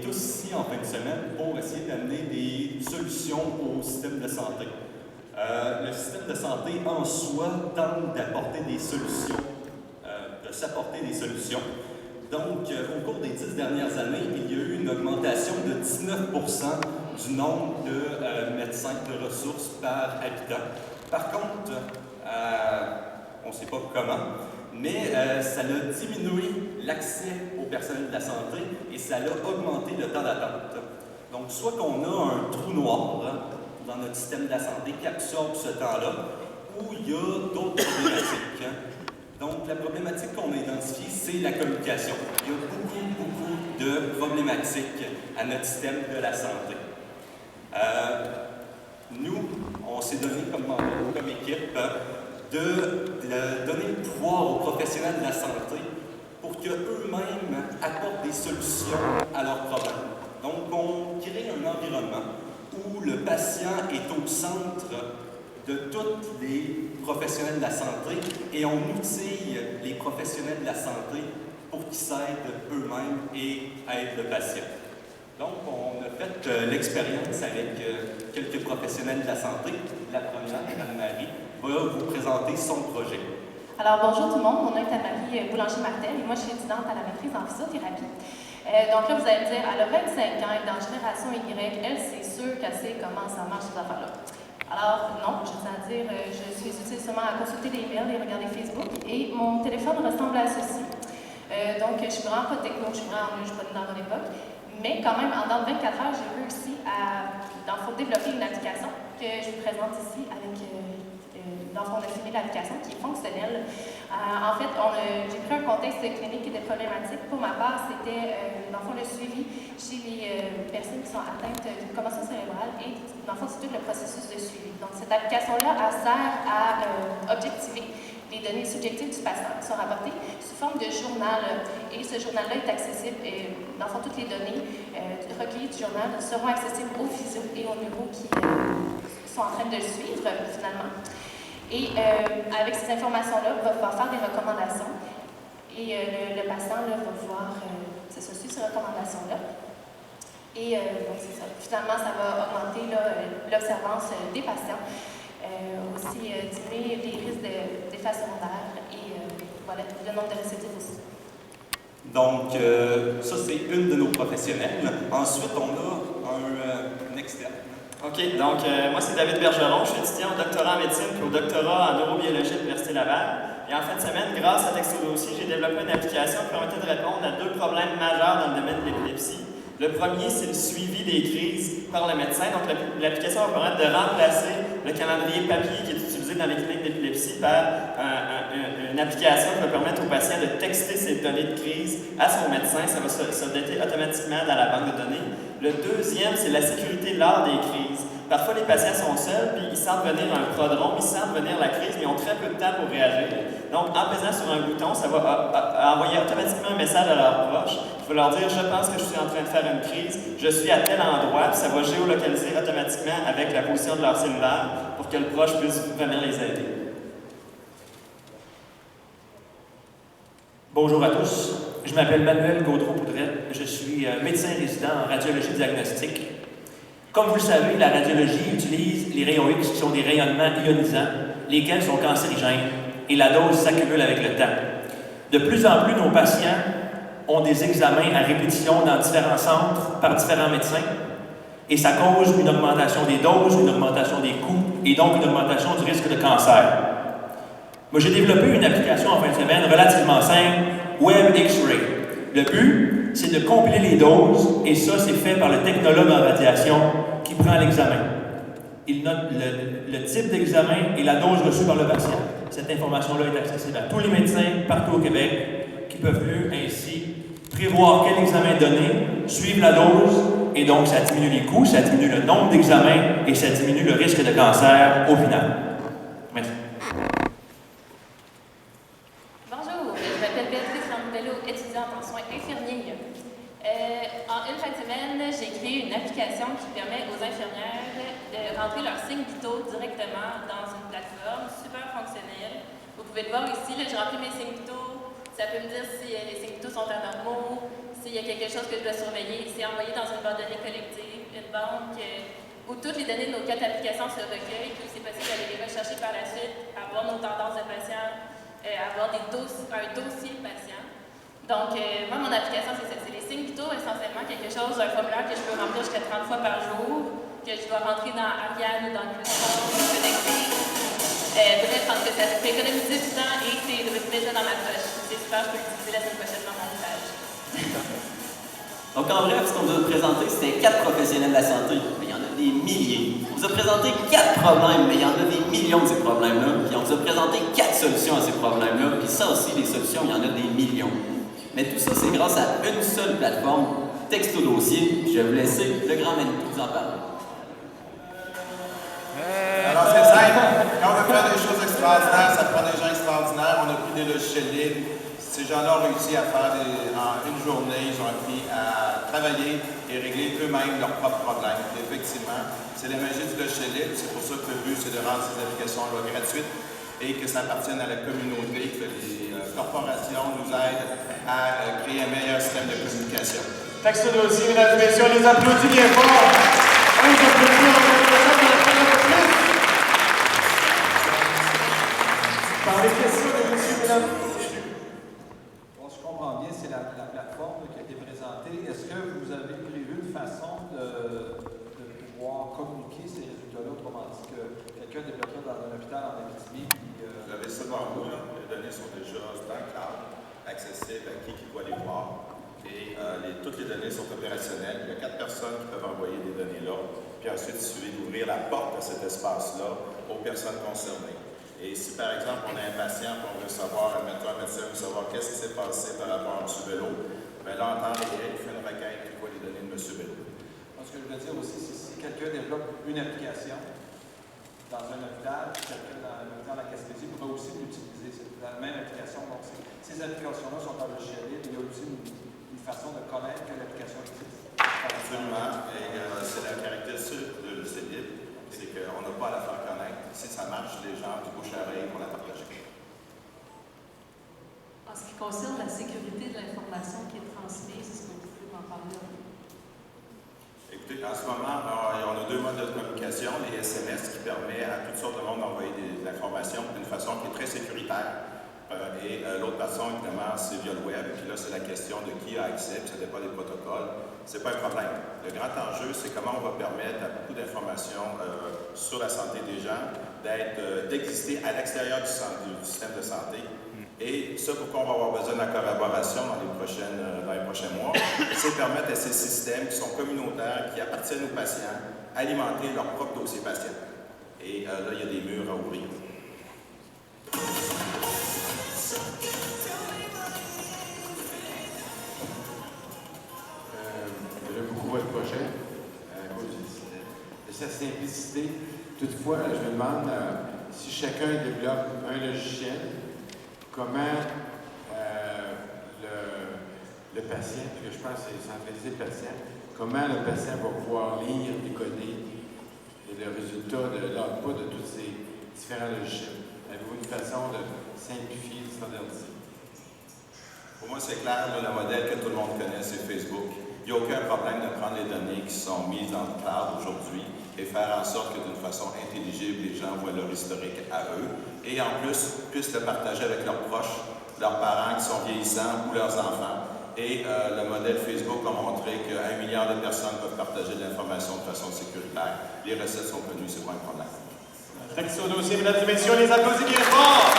tous ici en fin de semaine pour essayer d'amener des solutions au système de santé. Le système de santé en soi tente d'apporter des solutions, de s'apporter des solutions. Donc, au cours des 10 dernières années, il y a eu une augmentation de 19% du nombre de médecins de ressources par habitant. Par contre, on ne sait pas comment, mais ça a diminué l'accès au personnel de la santé et ça a augmenté le temps d'attente. Donc, soit qu'on a un trou noir dans notre système de la santé qui absorbe ce temps-là, ou il y a d'autres problématiques. Donc, la problématique qu'on a identifiée, c'est la communication. Il y a beaucoup de problématiques à notre système de la santé. Nous, on s'est donné comme équipe de donner le pouvoir aux professionnels de la santé pour qu'eux-mêmes apportent des solutions à leurs problèmes. Donc, on crée un environnement où le patient est au centre de tous les professionnels de la santé et on outille les professionnels de la santé pour qu'ils s'aident eux-mêmes et aident le patient. Donc, on a fait l'expérience avec quelques professionnels de la santé. La première, Anne-Marie, va vous présenter son projet. Alors, bonjour tout le monde, mon nom est Anne-Marie Boulanger-Martel et moi, je suis étudiante à la maîtrise en physiothérapie. Donc là, vous allez me dire, elle a 25 ans, elle est dans Génération Y, elle, c'est sûr qu'elle sait comment ça marche, ces affaires-là. Alors, non, je tiens à dire, je suis utile seulement à consulter les mails et regarder Facebook et mon téléphone ressemble à ceci. Donc, je suis vraiment pas techno, je suis vraiment je suis pas dans mon époque. Mais quand même, en dans 24 heures, j'ai réussi à, dans le fond, développer une application que je vous présente ici avec, dans le fond, on a filmé l'application qui est fonctionnelle. En fait, j'ai pris un contexte clinique et des problématiques. Pour ma part, c'était, dans le fond, le suivi chez les personnes qui sont atteintes d'une commotion cérébrale et, dans le fond, c'est tout le processus de suivi. Donc, cette application-là, elle sert à objectiver les données subjectives du patient qui sont rapportées sous forme de journal. Et ce journal-là est accessible, dans le fond, toutes les données recueillies du journal seront accessibles aux physio et aux neuro qui sont en train de le suivre, finalement. Et avec ces informations-là, on va pouvoir faire des recommandations. Et le patient là, va pouvoir suivre ces recommandations-là. Et donc, c'est ça. Finalement, ça va augmenter l'observance des patients. Aussi diminuer les risques d'effets secondaires et voilà, le nombre de récidives aussi. Donc, ça, c'est une de nos professionnels. Ensuite, on a un externe. OK, donc moi, c'est David Bergeron. Je suis étudiant au doctorat en médecine puis au doctorat en neurobiologie à l'Université Laval. Et en fin de semaine, grâce à Texto Dossier, j'ai développé une application qui permettait de répondre à 2 problèmes majeurs dans le domaine de l'épilepsie. Le premier, c'est le suivi des crises par le médecin. Donc, l'application va permettre de remplacer le calendrier papier qui est utilisé dans les cliniques d'épilepsie par une application qui va permettre au patient de texter ses données de crise à son médecin. Ça va s'updater automatiquement dans la banque de données. Le deuxième, c'est la sécurité lors des crises. Parfois, les patients sont seuls, puis ils sentent venir un prodrome, ils sentent venir la crise, mais ils ont très peu de temps pour réagir. Donc, en pesant sur un bouton, ça va envoyer automatiquement un message à leurs proches. Il va leur dire « Je pense que je suis en train de faire une crise, je suis à tel endroit », puis ça va géolocaliser automatiquement avec la position de leur cellulaire pour que le proche puisse venir les aider. Bonjour à tous, je m'appelle Manuel Gaudreau-Poudrette, je suis médecin résident en radiologie diagnostique. Comme vous le savez, la radiologie utilise les rayons X qui sont des rayonnements ionisants, lesquels sont cancérigènes, et la dose s'accumule avec le temps. De plus en plus, nos patients ont des examens à répétition dans différents centres par différents médecins, et ça cause une augmentation des doses, une augmentation des coûts, et donc une augmentation du risque de cancer. Moi, j'ai développé une application en fin de semaine relativement simple, Web X-Ray. Le but, c'est de compiler les doses, et ça, c'est fait par le technologue en radiation qui prend l'examen. Il note le type d'examen et la dose reçue par le patient. Cette information-là est accessible à tous les médecins partout au Québec qui peuvent mieux ainsi prévoir quel examen donner, suivre la dose, et donc ça diminue les coûts, ça diminue le nombre d'examens et ça diminue le risque de cancer au final. Merci. Bonjour, je m'appelle Béatrice Ramitello, étudiante en soins infirmiers. En une fin de semaine, j'ai créé une application qui permet aux infirmières de rentrer leurs signes vitaux directement dans une plateforme super fonctionnelle. Vous pouvez le voir ici, j'ai rempli mes signes vitaux. Ça peut me dire si les signes vitaux sont anormaux, s'il y a quelque chose que je dois surveiller, c'est envoyé dans une base de données collective, une banque où toutes les données de nos 4 applications se recueillent, puis c'est possible d'aller les rechercher par la suite, avoir nos tendances de patients, avoir un dossier patient. Donc, moi, mon application, c'est ça. C'est les signes vitaux, essentiellement, quelque chose, un formulaire que je peux remplir jusqu'à 30 fois par jour, que je dois rentrer dans Ariane ou dans Crucial, connecter. Bref, parce que ça fait économiser du temps et c'est déjà dans ma poche. C'est super, je peux l'utiliser la semaine prochaine dans mon stage. Donc, en bref, ce qu'on vous a présenté, c'était 4 professionnels de la santé. Mais il y en a des milliers. On vous a présenté 4 problèmes, mais il y en a des millions de ces problèmes-là. Puis on vous a présenté 4 solutions à ces problèmes-là. Puis ça aussi, les solutions, il y en a des millions. Mais tout ça, c'est grâce à une seule plateforme, Texto Dossier. Je vais vous laisser le grand Manitou vous en parler. Alors, c'est simple. Quand on veut faire des choses extraordinaires, ça prend des gens extraordinaires. On a pris des logiciels libres. Ces gens-là ont réussi à faire en une journée, ils ont appris à travailler et régler eux-mêmes leurs propres problèmes. Et effectivement, c'est la magie du logiciel libre. C'est pour ça que le but, c'est de rendre ces applications-là gratuites et que ça appartienne à la communauté, que les corporations nous aident à créer un meilleur système de communication. Texto Dossier, mesdames et messieurs, on les applaudit bien fort. On les applaudit en reconnaissance de la première. Par les questions de monsieur, mesdames. Bon, je comprends bien, c'est la plateforme qui a été présentée. Est-ce que vous avez prévu une façon de pouvoir communiquer ces résultats-là, autrement dit que quelqu'un débloqué dans un hôpital en Abitibi? Vous avez ça devant vous, là. Les données sont déjà dans le cloud, accessibles à qui doit les voir. Et toutes les données sont opérationnelles. Il y a 4 personnes qui peuvent envoyer des données là. Puis ensuite, il suffit d'ouvrir la porte à cet espace-là aux personnes concernées. Et si par exemple, on a un patient et on veut savoir, admettons, un médecin veut savoir qu'est-ce qui s'est passé par rapport à M. Bello, bien là, en temps réel, il fait une requête qui voit les données de M. Bello. Ce que je veux dire aussi, c'est si quelqu'un développe une application dans un hôpital, quelqu'un dans un hôpital à Gaspésie pourrait aussi l'utiliser. C'est la même application. Donc, ces applications-là sont en logiciel libre. Il y a aussi une façon de connaître que l'application existe. Absolument. Et c'est la caractéristique de logiciel libre, c'est qu'on n'a pas à la faire connaître. Si ça marche, les gens du bouche à oreille vont la partager. En ce qui concerne la sécurité de l'information qui est transmise, est-ce que vous pouvez m'en parler un peu? Écoutez, en ce moment, on a 2 modes de communication. Les SMS qui permettent à toutes sortes de monde d'envoyer de l'information d'une façon qui est très sécuritaire. Et l'autre façon, évidemment, c'est via le web. Puis là, c'est la question de qui a accès, puis ça dépend des protocoles. C'est pas un problème. Le grand enjeu, c'est comment on va permettre à beaucoup d'informations sur la santé des gens d'exister à l'extérieur du système de santé. Et ça, pourquoi on va avoir besoin de la collaboration dans les prochains mois, c'est permettre à ces systèmes qui sont communautaires, qui appartiennent aux patients, alimenter leur propre dossier patient. Et là, il y a des murs à ouvrir. J'aime beaucoup votre projet à cause de sa simplicité. Toutefois, je me demande si chacun développe un logiciel, comment le patient, parce que je pense que c'est centraliser le patient, comment le patient va pouvoir lire, décoder le résultat de l'output de tous ces différents logiciels. Avez-vous une façon de simplifier, de standardiser? Pour moi, c'est clair, le modèle que tout le monde connaît, c'est Facebook. Il n'y a aucun problème de prendre les données qui sont mises dans le cloud aujourd'hui et faire en sorte que d'une façon intelligible, les gens voient leur historique à eux et en plus puissent le partager avec leurs proches, leurs parents qui sont vieillissants ou leurs enfants. Et le modèle Facebook a montré qu'1 milliard de personnes peuvent partager de l'information de façon sécuritaire. Les recettes sont connues, c'est pas un problème. Texto Dossier, mesdames et messieurs, les applaudissements bien fort.